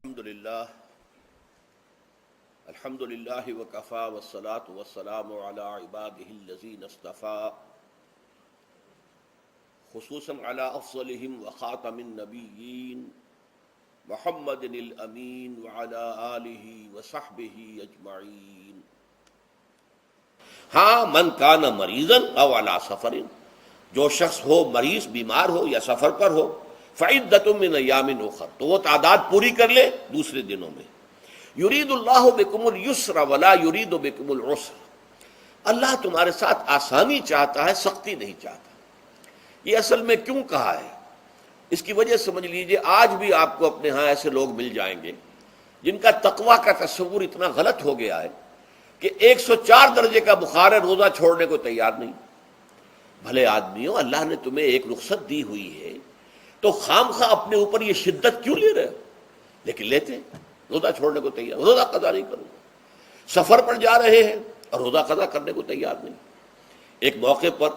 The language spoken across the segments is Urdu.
الحمد للہ وکفا والصلاة والسلام علی عباده الذین اصطفى خصوصا علی افضلهم وخاتم النبیین محمد الامین وعلی آلہ وصحبہ اجمعین۔ ہاں، من کان مریضا او علی سفر، جو شخص ہو مریض، بیمار ہو یا سفر پر ہو، فعدۃ من ایام اخر، تو وہ تعداد پوری کر لے دوسرے دنوں میں۔ یرید اللہ بکم الیسر ولا یرید بکم العسر، اللہ تمہارے ساتھ آسانی چاہتا ہے، سختی نہیں چاہتا۔ یہ اصل میں کیوں کہا ہے، اس کی وجہ سمجھ لیجئے۔ آج بھی آپ کو اپنے ہاں ایسے لوگ مل جائیں گے جن کا تقویٰ کا تصور اتنا غلط ہو گیا ہے کہ 104 درجے کا بخار ہے، روزہ چھوڑنے کو تیار نہیں۔ بھلے آدمیوں، اللہ نے تمہیں ایک رخصت دی ہوئی ہے تو خام خواہ اپنے اوپر یہ شدت کیوں لے رہے ہو؟ لیکن لیتے، روزہ چھوڑنے کو تیار، روزہ قضا نہیں کروں گا۔ سفر پر جا رہے ہیں اور روزہ قضا کرنے کو تیار نہیں۔ ایک موقع پر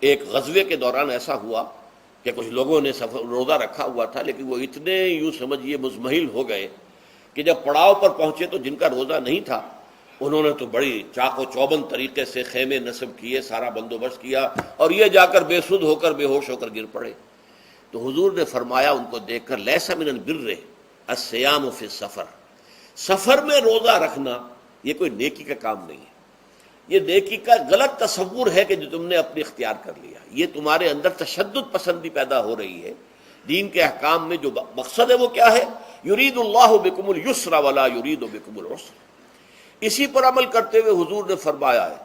ایک غزوے کے دوران ایسا ہوا کہ کچھ لوگوں نے روزہ رکھا ہوا تھا، لیکن وہ اتنے یوں سمجھیے مزمحل ہو گئے کہ جب پڑاؤ پر پہنچے تو جن کا روزہ نہیں تھا انہوں نے تو بڑی چاق و چوبند طریقے سے خیمے نصب کیے، سارا بندوبست کیا، اور یہ جا کر بے سدھ ہو کر بے ہوش ہو کر گر پڑے۔ تو حضور نے فرمایا ان کو دیکھ کر، لیس من البر الصیام فی السفر، سفر میں روزہ رکھنا یہ کوئی نیکی کا کام نہیں ہے۔ یہ نیکی کا غلط تصور ہے کہ جو تم نے اپنے اختیار کر لیا، یہ تمہارے اندر تشدد پسندی پیدا ہو رہی ہے۔ دین کے احکام میں جو مقصد ہے وہ کیا ہے؟ یرید اللہ بکم الیسر ولا یرید بکم العسر۔ اسی پر عمل کرتے ہوئے حضور نے فرمایا ہے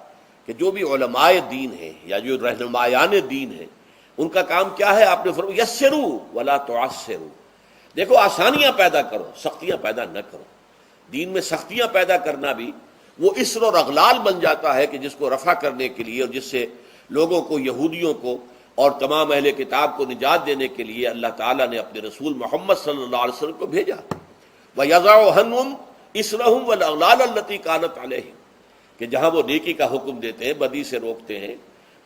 کہ جو بھی علماء دین ہیں یا جو رہنمایان دین ہیں، ان کا کام کیا ہے؟ آپ نے فرمایا یسروا ولا تعسروا، دیکھو آسانیاں پیدا کرو، سختیاں پیدا نہ کرو۔ دین میں سختیاں پیدا کرنا بھی وہ اسر اور اغلال بن جاتا ہے کہ جس کو رفع کرنے کے لیے اور جس سے لوگوں کو، یہودیوں کو اور تمام اہل کتاب کو نجات دینے کے لیے اللہ تعالیٰ نے اپنے رسول محمد صلی اللہ علیہ وسلم کو بھیجا۔ وَيَضَعُ عَنْهُمْ إِصْرَهُمْ وَالْأَغْلَالَ الَّتِي كَانَتْ عَلَيْهِمْ، کہ جہاں وہ نیکی کا حکم دیتے ہیں، بدی سے روکتے ہیں،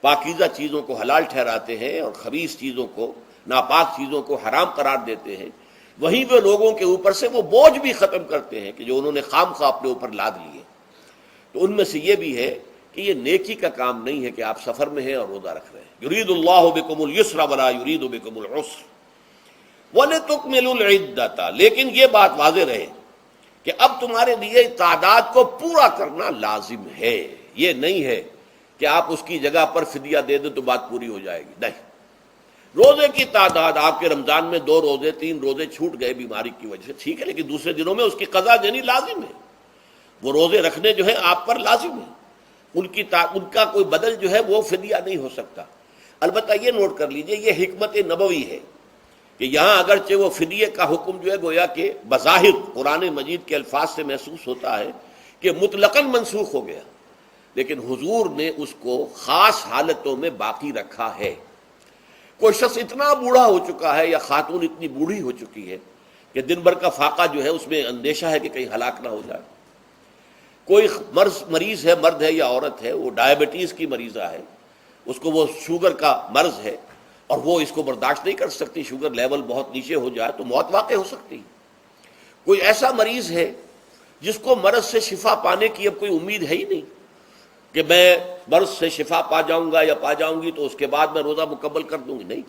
پاکیزہ چیزوں کو حلال ٹھہراتے ہیں اور خبیث چیزوں کو، ناپاک چیزوں کو حرام قرار دیتے ہیں، وہیں وہ لوگوں کے اوپر سے وہ بوجھ بھی ختم کرتے ہیں کہ جو انہوں نے خام خواہ اپنے اوپر لاد لیے۔ تو ان میں سے یہ بھی ہے کہ یہ نیکی کا کام نہیں ہے کہ آپ سفر میں ہیں اور روزہ رکھ رہے ہیں۔ یرید اللہ بکم الیسر ولا یرید بکم العسر وَلِتُكْمِلُوا الْعِدَّةَ، لیکن یہ بات واضح رہے کہ اب تمہارے لیے تعداد کو پورا کرنا لازم ہے۔ یہ نہیں ہے کہ آپ اس کی جگہ پر فدیہ دے دیں تو بات پوری ہو جائے گی، نہیں۔ روزے کی تعداد، آپ کے رمضان میں 2 روزے 3 روزے چھوٹ گئے بیماری کی وجہ سے، ٹھیک ہے، لیکن دوسرے دنوں میں اس کی قضا دینی لازم ہے۔ وہ روزے رکھنے جو ہیں آپ پر لازم ہے، ان کا کوئی بدل جو ہے وہ فدیہ نہیں ہو سکتا۔ البتہ یہ نوٹ کر لیجئے، یہ حکمت نبوی ہے کہ یہاں اگرچہ وہ فدیے کا حکم جو ہے گویا کہ بظاہر قرآن مجید کے الفاظ سے محسوس ہوتا ہے کہ مطلقاً منسوخ ہو گیا، لیکن حضور نے اس کو خاص حالتوں میں باقی رکھا ہے۔ کوئی شخص اتنا بوڑھا ہو چکا ہے یا خاتون اتنی بوڑھی ہو چکی ہے کہ دن بھر کا فاقہ جو ہے اس میں اندیشہ ہے کہ کہیں ہلاک نہ ہو جائے۔ کوئی مریض ہے، مرد ہے یا عورت ہے، وہ ڈائبٹیز کی مریضہ ہے، اس کو وہ شوگر کا مرض ہے اور وہ اس کو برداشت نہیں کر سکتی، شوگر لیول بہت نیچے ہو جائے تو موت واقع ہو سکتی۔ کوئی ایسا مریض ہے جس کو مرض سے شفا پانے کی اب کوئی امید ہے ہی نہیں کہ میں مرض سے شفا پا جاؤں گا یا پا جاؤں گی تو اس کے بعد میں روزہ مکمل کر دوں گی، نہیں۔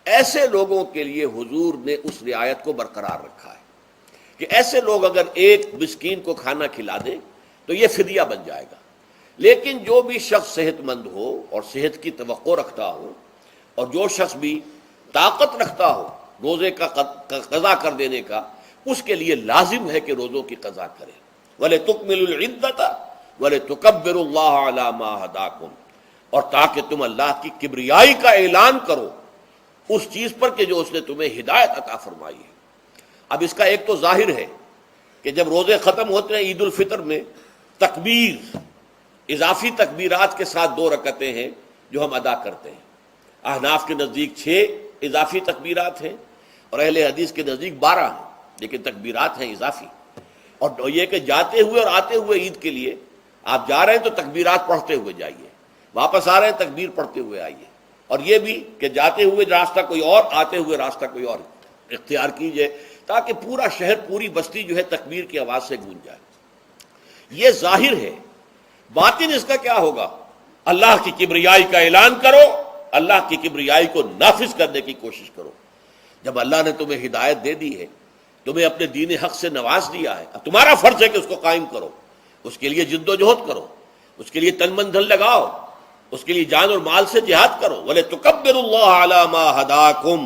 ایسے لوگوں کے لیے حضور نے اس رعایت کو برقرار رکھا ہے کہ ایسے لوگ اگر ایک مسکین کو کھانا کھلا دیں تو یہ فدیہ بن جائے گا۔ لیکن جو بھی شخص صحت مند ہو اور صحت کی توقع رکھتا ہو اور جو شخص بھی طاقت رکھتا ہو روزے کا قضا کر دینے کا، اس کے لیے لازم ہے کہ روزوں کی قضا کرے۔ وَلِتُكْمِلُوا الْعِدَّةَ وَلِتُكَبِّرُوا اللَّهَ عَلَى مَا هَدَاكُمْ، اور تاکہ تم اللہ کی کبریائی کا اعلان کرو اس چیز پر کہ جو اس نے تمہیں ہدایت عطا فرمائی ہے۔ اب اس کا ایک تو ظاہر ہے کہ جب روزے ختم ہوتے ہیں عید الفطر میں، تکبیر، اضافی تکبیرات کے ساتھ 2 رکعتیں ہیں جو ہم ادا کرتے ہیں۔ احناف کے نزدیک 6 اضافی تکبیرات ہیں اور اہل حدیث کے نزدیک 12 ہیں، لیکن تکبیرات ہیں اضافی۔ اور یہ کہ جاتے ہوئے اور آتے ہوئے عید کے لیے آپ جا رہے ہیں تو تکبیرات پڑھتے ہوئے جائیے، واپس آ رہے ہیں تکبیر پڑھتے ہوئے آئیے۔ اور یہ بھی کہ جاتے ہوئے راستہ کوئی اور، آتے ہوئے راستہ کوئی اور اختیار کیجئے تاکہ پورا شہر پوری بستی جو ہے تکبیر کی آواز سے گونج جائے. یہ ظاہر ہے. باطن اس کا کیا ہوگا؟ اللہ کی کبریائی کا اعلان کرو، اللہ کی کبریائی کو نافذ کرنے کی کوشش کرو. جب اللہ نے تمہیں ہدایت دے دی ہے، تمہیں اپنے دین حق سے نواز دیا ہے، اب تمہارا فرض ہے کہ اس کو قائم کرو، اس کے لیے جد و جہد کرو، اس کے لیے تن من دھن لگاؤ، اس کے لیے جان اور مال سے جہاد کرو. وَلِتُكَبِّرُوا اللَّهَ عَلَى مَا هَدَاكُمْ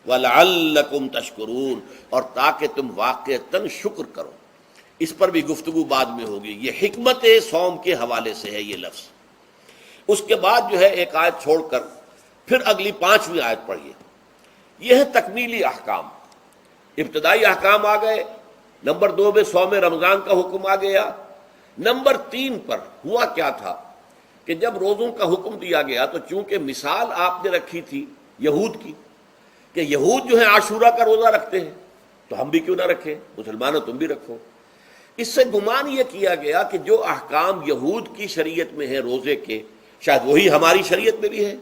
وَلَعَلَّكُمْ تَشْكُرُونَ، اور تاکہ تم واقعتاً شکر کرو. اس پر بھی گفتگو بعد میں ہوگی. یہ حکمت صوم کے حوالے سے ہے یہ لفظ. اس کے بعد جو ہے ایک آیت چھوڑ کر پھر اگلی 5ویں آیت پڑھیے. یہ ہے تکمیلی احکام. ابتدائی احکام آ گئے. نمبر 2 میں صوم رمضان کا حکم آ گیا. نمبر 3 پر ہوا کیا تھا کہ جب روزوں کا حکم دیا گیا تو چونکہ مثال آپ نے رکھی تھی یہود کی کہ یہود جو ہے عاشورہ کا روزہ رکھتے ہیں تو ہم بھی کیوں نہ رکھیں، مسلمانوں تم بھی رکھو. اس سے گمان یہ کیا گیا کہ جو احکام یہود کی شریعت میں ہیں روزے کے، شاید وہی ہماری شریعت میں بھی ہے.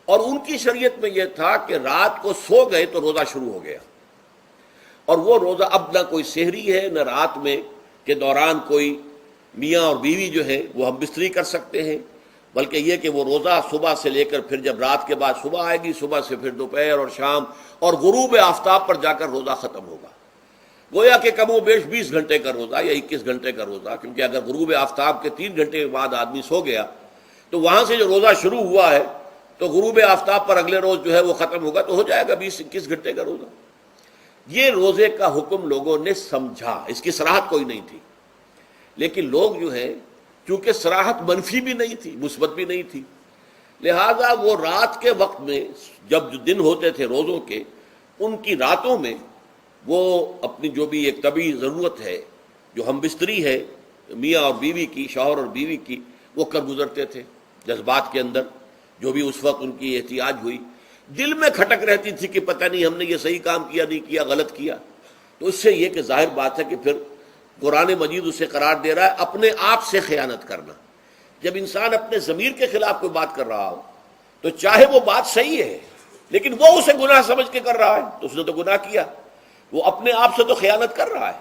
اور ان کی شریعت میں یہ تھا کہ رات کو سو گئے تو روزہ شروع ہو گیا، اور وہ روزہ اب نہ کوئی سحری ہے نہ رات میں کے دوران کوئی میاں اور بیوی جو ہے وہ ہم بستری کر سکتے ہیں، بلکہ یہ کہ وہ روزہ صبح سے لے کر پھر جب رات کے بعد صبح آئے گی، صبح سے پھر دوپہر اور شام اور غروب آفتاب پر جا کر روزہ ختم ہوگا. گویا کہ کم و بیش 20 گھنٹے کا روزہ یا 21 گھنٹے کا روزہ، کیونکہ اگر غروب آفتاب کے 3 گھنٹے کے بعد آدمی سو گیا تو وہاں سے جو روزہ شروع ہوا ہے تو غروب آفتاب پر اگلے روز جو ہے وہ ختم ہوگا، تو ہو جائے گا 20-21 گھنٹے کا روزہ. یہ روزے کا حکم لوگوں نے سمجھا، اس کی صراحت کوئی نہیں تھی. لیکن لوگ جو ہیں چونکہ صراحت منفی بھی نہیں تھی مثبت بھی نہیں تھی، لہذا وہ رات کے وقت میں جب جو دن ہوتے تھے روزوں کے، ان کی راتوں میں وہ اپنی جو بھی ایک طبعی ضرورت ہے جو ہم بستری ہے میاں اور بیوی کی، شوہر اور بیوی کی، وہ کر گزرتے تھے. جذبات کے اندر جو بھی اس وقت ان کی احتیاج ہوئی، دل میں کھٹک رہتی تھی کہ پتہ نہیں ہم نے یہ صحیح کام کیا نہیں کیا، غلط کیا. تو اس سے یہ کہ ظاہر بات ہے کہ پھر قرآن مجید اسے قرار دے رہا ہے اپنے آپ سے خیانت کرنا. جب انسان اپنے ضمیر کے خلاف کوئی بات کر رہا ہو تو چاہے وہ بات صحیح ہے لیکن وہ اسے گناہ سمجھ کے کر رہا ہے تو اس نے تو گناہ کیا، وہ اپنے آپ سے تو خیانت کر رہا ہے.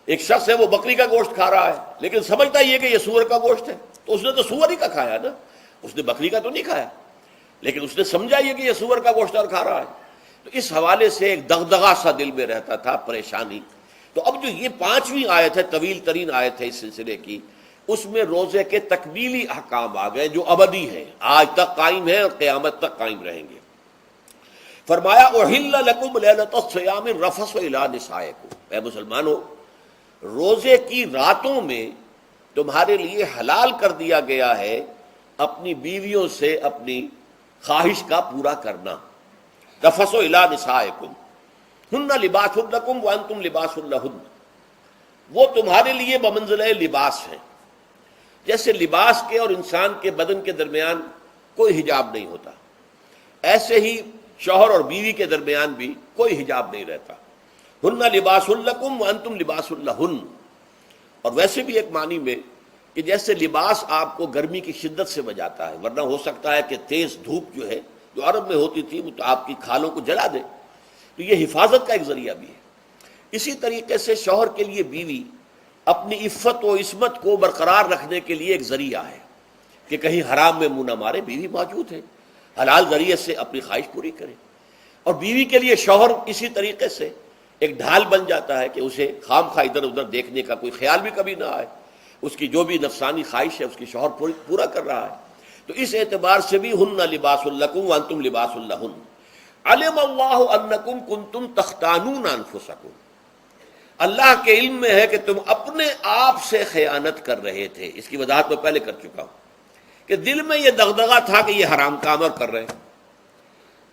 ایک شخص ہے وہ بکری کا گوشت کھا رہا ہے لیکن سمجھتا یہ کہ یہ سور کا گوشت ہے، تو اس نے تو سور ہی کا کھایا نا، اس نے بکری کا تو نہیں کھایا، لیکن اس نے سمجھا یہ کہ یہ سور کا گوشت اور کھا رہا ہے. تو اس حوالے سے ایک دغدغہ سا دل میں رہتا تھا، پریشانی. تو اب جو یہ 5ویں آیت ہے، طویل ترین آیت ہے اس سلسلے کی، اس میں روزے کے تکمیلی احکام آ گئے جو ابدی ہیں، آج تک قائم ہیں اور قیامت تک قائم رہیں گے. فرمایا احل لکم لیلۃ الصیام الرفث الی نسائکم، اے مسلمانوں روزے کی راتوں میں تمہارے لیے حلال کر دیا گیا ہے اپنی بیویوں سے اپنی خواہش کا پورا کرنا. رفث الی نسائکم ہن لباس لکم وانتم لباس لہن، وہ تمہارے لیے بمنزلہ لباس ہیں. جیسے لباس کے اور انسان کے بدن کے درمیان کوئی حجاب نہیں ہوتا، ایسے ہی شوہر اور بیوی کے درمیان بھی کوئی حجاب نہیں رہتا. ہن لباس لکم وانتم لباس لہن. اور ویسے بھی ایک معنی میں کہ جیسے لباس آپ کو گرمی کی شدت سے بچاتا ہے، ورنہ ہو سکتا ہے کہ تیز دھوپ جو ہے جو عرب میں ہوتی تھی وہ تو آپ کی کھالوں کو جلا دے، تو یہ حفاظت کا ایک ذریعہ بھی ہے. اسی طریقے سے شوہر کے لیے بیوی اپنی عفت و عصمت کو برقرار رکھنے کے لیے ایک ذریعہ ہے کہ کہیں حرام میں منہ نہ مارے. بیوی موجود ہے، حلال ذریعے سے اپنی خواہش پوری کرے. اور بیوی کے لیے شوہر اسی طریقے سے ایک ڈھال بن جاتا ہے کہ اسے خام خواہ ادھر ادھر دیکھنے کا کوئی خیال بھی کبھی نہ آئے، اس کی جو بھی نفسانی خواہش ہے اس کی شوہر پورا کر رہا ہے. تو اس اعتبار سے بھی ہن لباس لکم وانتم لباس لہن. علم اللہ انکم کنتم تختانون انفسکم، اللہ کے علم میں ہے کہ تم اپنے آپ سے خیانت کر رہے تھے. اس کی وضاحت میں پہلے کر چکا ہوں کہ دل میں یہ دغدغہ تھا کہ یہ حرام کام اور کر رہے ہیں.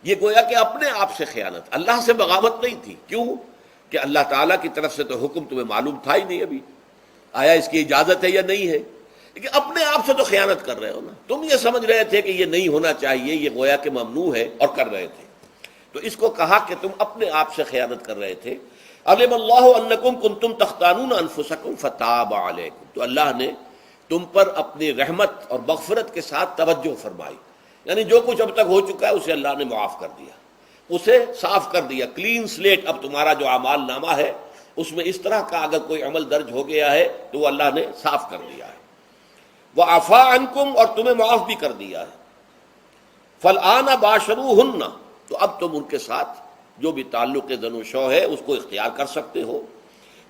یہ گویا کہ اپنے آپ سے خیانت، اللہ سے بغاوت نہیں تھی. کیوں کہ اللہ تعالیٰ کی طرف سے تو حکم تمہیں معلوم تھا ہی نہیں ابھی، آیا اس کی اجازت ہے یا نہیں ہے، لیکن اپنے آپ سے تو خیانت کر رہے ہو نا. تم یہ سمجھ رہے تھے کہ یہ نہیں ہونا چاہیے، یہ گویا کہ ممنوع ہے اور کر رہے تھے. تو اس کو کہا کہ تم اپنے آپ سے خیانت کر رہے تھے. علم اللہ انکم کنتم تختانون انفسکم فتاب علیکم، تو اللہ نے تم پر اپنی رحمت اور مغفرت کے ساتھ توجہ فرمائی، یعنی جو کچھ اب تک ہو چکا ہے اسے اللہ نے معاف کر دیا. اسے صاف کر دیا، کلین سلیٹ، اب تمہارا جو اعمال نامہ ہے اس میں اس طرح کا اگر کوئی عمل درج ہو گیا ہے تو وہ اللہ نے صاف کر دیا ہے۔ وعفا عنکم، اور تمہیں معاف بھی کر دیا ہے۔ فالآن باشروہن، تو اب تم ان کے ساتھ جو بھی تعلق زن و شو ہے اس کو اختیار کر سکتے ہو۔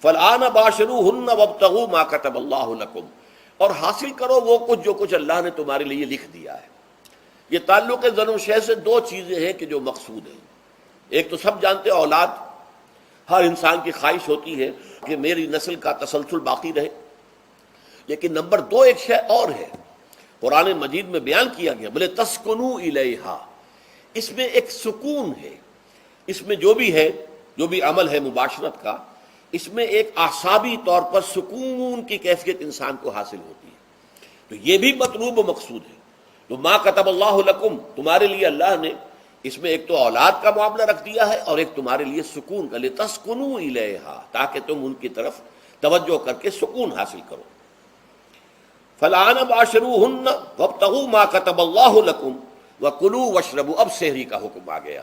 فالآن باشروہن وابتغوا ما کتب اللہ لکم، اور حاصل کرو وہ کچھ جو کچھ اللہ نے تمہارے لیے لکھ دیا ہے۔ یہ تعلق زن و شے سے دو چیزیں ہیں کہ جو مقصود ہیں۔ ایک تو سب جانتے ہیں، اولاد، ہر انسان کی خواہش ہوتی ہے کہ میری نسل کا تسلسل باقی رہے، لیکن نمبر دو ایک شے اور ہے، قرآن مجید میں بیان کیا گیا، بولے تسکنوا الیہا، اس میں ایک سکون ہے، اس میں جو بھی ہے، جو بھی عمل ہے مباشرت کا، اس میں ایک اعصابی طور پر سکون کی کیفیت انسان کو حاصل ہوتی ہے، تو یہ بھی مطلوب و مقصود ہے۔ تو ما کتب اللہ لکم، تمہارے لیے اللہ نے اس میں ایک تو اولاد کا معاملہ رکھ دیا ہے اور ایک تمہارے لیے سکون کا، لتسکنوا الیہا، تاکہ تم ان کی طرف توجہ کر کے سکون حاصل کرو۔ فالآن باشروہن وابتغوا ما کتب اللہ لکم وکلوا واشربوا، اب سحری کا حکم آ گیا،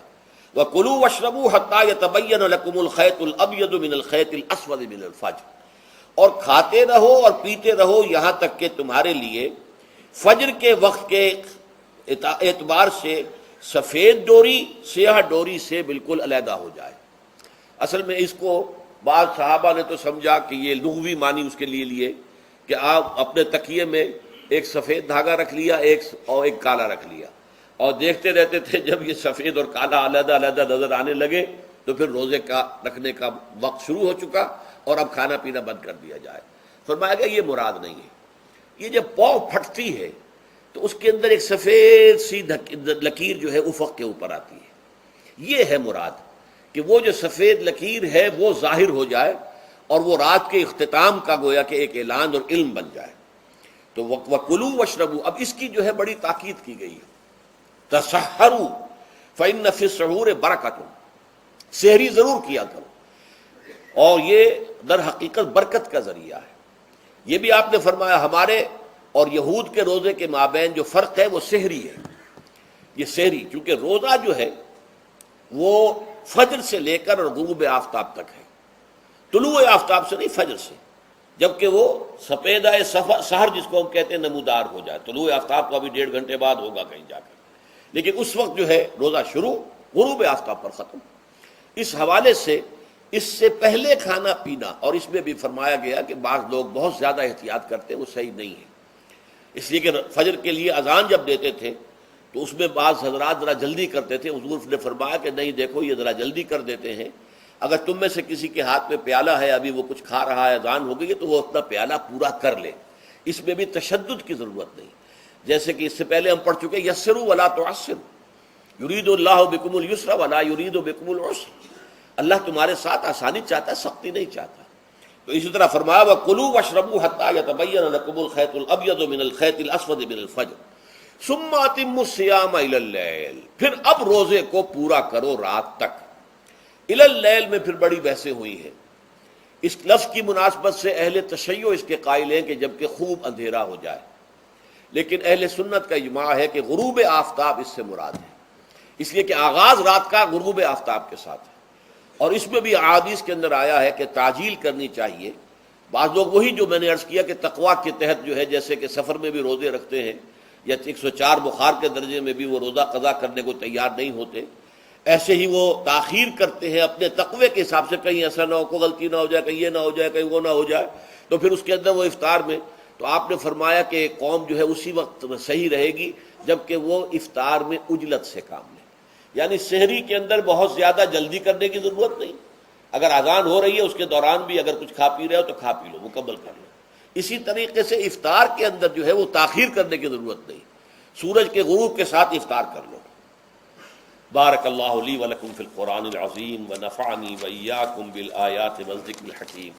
وکلوا واشربوا حتی یتبین لکم الخیط الابیض من الخیط الاسود من الفجر، اور کھاتے رہو اور پیتے رہو یہاں تک کہ تمہارے لیے فجر کے وقت کے اعتبار سے سفید ڈوری سیاہ ڈوری سے بالکل علیحدہ ہو جائے۔ اصل میں اس کو بعض صحابہ نے تو سمجھا کہ یہ لغوی معنی اس کے لیے لیے کہ آپ اپنے تکیے میں ایک سفید دھاگا رکھ لیا اور ایک کالا رکھ لیا، اور دیکھتے رہتے تھے جب یہ سفید اور کالا علیحدہ علیحدہ نظر آنے لگے تو پھر روزے کا رکھنے کا وقت شروع ہو چکا اور اب کھانا پینا بند کر دیا جائے۔ فرمایا گیا یہ مراد نہیں ہے، یہ جب پاؤں پھٹتی ہے تو اس کے اندر ایک سفید سی لکیر جو ہے افق کے اوپر آتی ہے، یہ ہے مراد، کہ وہ جو سفید لکیر ہے وہ ظاہر ہو جائے اور وہ رات کے اختتام کا گویا کہ ایک اعلان اور علم بن جائے۔ تو وَكُلُوا وَاشْرَبُوا، اب اس کی جو ہے بڑی تاکید کی گئی ہے، تَسَحَّرُوا فَإِنَّ فِي السَّحُورِ بَرَكَةٌ، سحری ضرور کیا کرو، اور یہ در حقیقت برکت کا ذریعہ ہے۔ یہ بھی آپ نے فرمایا ہمارے اور یہود کے روزے کے مابین جو فرق ہے وہ سحری ہے۔ یہ سحری چونکہ روزہ جو ہے وہ فجر سے لے کر اور غروب آفتاب تک ہے، طلوع آفتاب سے نہیں، فجر سے، جبکہ وہ سفیدہ سحر جس کو ہم کہتے ہیں نمودار ہو جائے، طلوع آفتاب کو ابھی 1.5 گھنٹے بعد ہوگا کہیں جا کر، لیکن اس وقت جو ہے روزہ شروع، غروب آفتاب پر ختم۔ اس حوالے سے اس سے پہلے کھانا پینا، اور اس میں بھی فرمایا گیا کہ بعض لوگ بہت زیادہ احتیاط کرتے ہیں، وہ صحیح نہیں ہے، اس لیے کہ فجر کے لیے اذان جب دیتے تھے تو اس میں بعض حضرات ذرا جلدی کرتے تھے، حضور نے فرمایا کہ نہیں دیکھو یہ ذرا جلدی کر دیتے ہیں، اگر تم میں سے کسی کے ہاتھ میں پیالہ ہے، ابھی وہ کچھ کھا رہا ہے، اذان ہو گئی ہے، تو وہ اپنا پیالہ پورا کر لے، اس میں بھی تشدد کی ضرورت نہیں، جیسے کہ اس سے پہلے ہم پڑھ چکے یسروا ولا تعسروا، یرید اللہ بکم الیسر ولا یرید بکم العسر، اللہ تمہارے ساتھ آسانی چاہتا ہے، سختی نہیں چاہتا۔ تو اسی طرح فرمایا وَكُلُوا وَاشْرَبُوا حَتَّى يَتَبَيَّنَ لَكُمُ الْخَيْطُ الْأَبْيَضُ مِنَ الْخَيْطِ الْأَسْوَدِ مِنَ الْفَجْرِ ثُمَّ أَتِمُّوا الصِّيَامَ إِلَى اللَّيْلِ، پھر اب روزے کو پورا کرو رات تک۔ إِلَى اللَّيْلِ میں پھر بڑی بحثیں ہوئی ہیں، اس لفظ کی مناسبت سے اہل تشیع اس کے قائل ہیں کہ جبکہ خوب اندھیرا ہو جائے، لیکن اہل سنت کا اجماع ہے کہ غروب آفتاب اس سے مراد ہے، اس لیے کہ آغاز رات کا غروب آفتاب کے ساتھ ہے، اور اس میں بھی احادیث کے اندر آیا ہے کہ تعجیل کرنی چاہیے۔ بعض لوگ وہی جو میں نے عرض کیا کہ تقویٰ کے تحت جو ہے، جیسے کہ سفر میں بھی روزے رکھتے ہیں، یا 104 بخار کے درجے میں بھی وہ روزہ قضا کرنے کو تیار نہیں ہوتے، ایسے ہی وہ تاخیر کرتے ہیں اپنے تقوی کے حساب سے، کہیں ایسا نہ ہو، کوئی غلطی نہ ہو جائے، کہیں یہ نہ ہو جائے، کہیں وہ نہ ہو جائے، تو پھر اس کے اندر وہ افطار میں، تو آپ نے فرمایا کہ قوم جو ہے اسی وقت صحیح رہے گی جبکہ وہ افطار میں عجلت سے کام لے، یعنی سحری کے اندر بہت زیادہ جلدی کرنے کی ضرورت نہیں، اگر اذان ہو رہی ہے اس کے دوران بھی اگر کچھ کھا پی رہے ہو تو کھا پی لو، مکمل کر لو۔ اسی طریقے سے افطار کے اندر جو ہے وہ تاخیر کرنے کی ضرورت نہیں، سورج کے غروب کے ساتھ افطار کر لو۔ بارک اللہ لی ولکم فی القرآن العظیم ونفعنی وإیاکم بالآیات والذکر الحکیم۔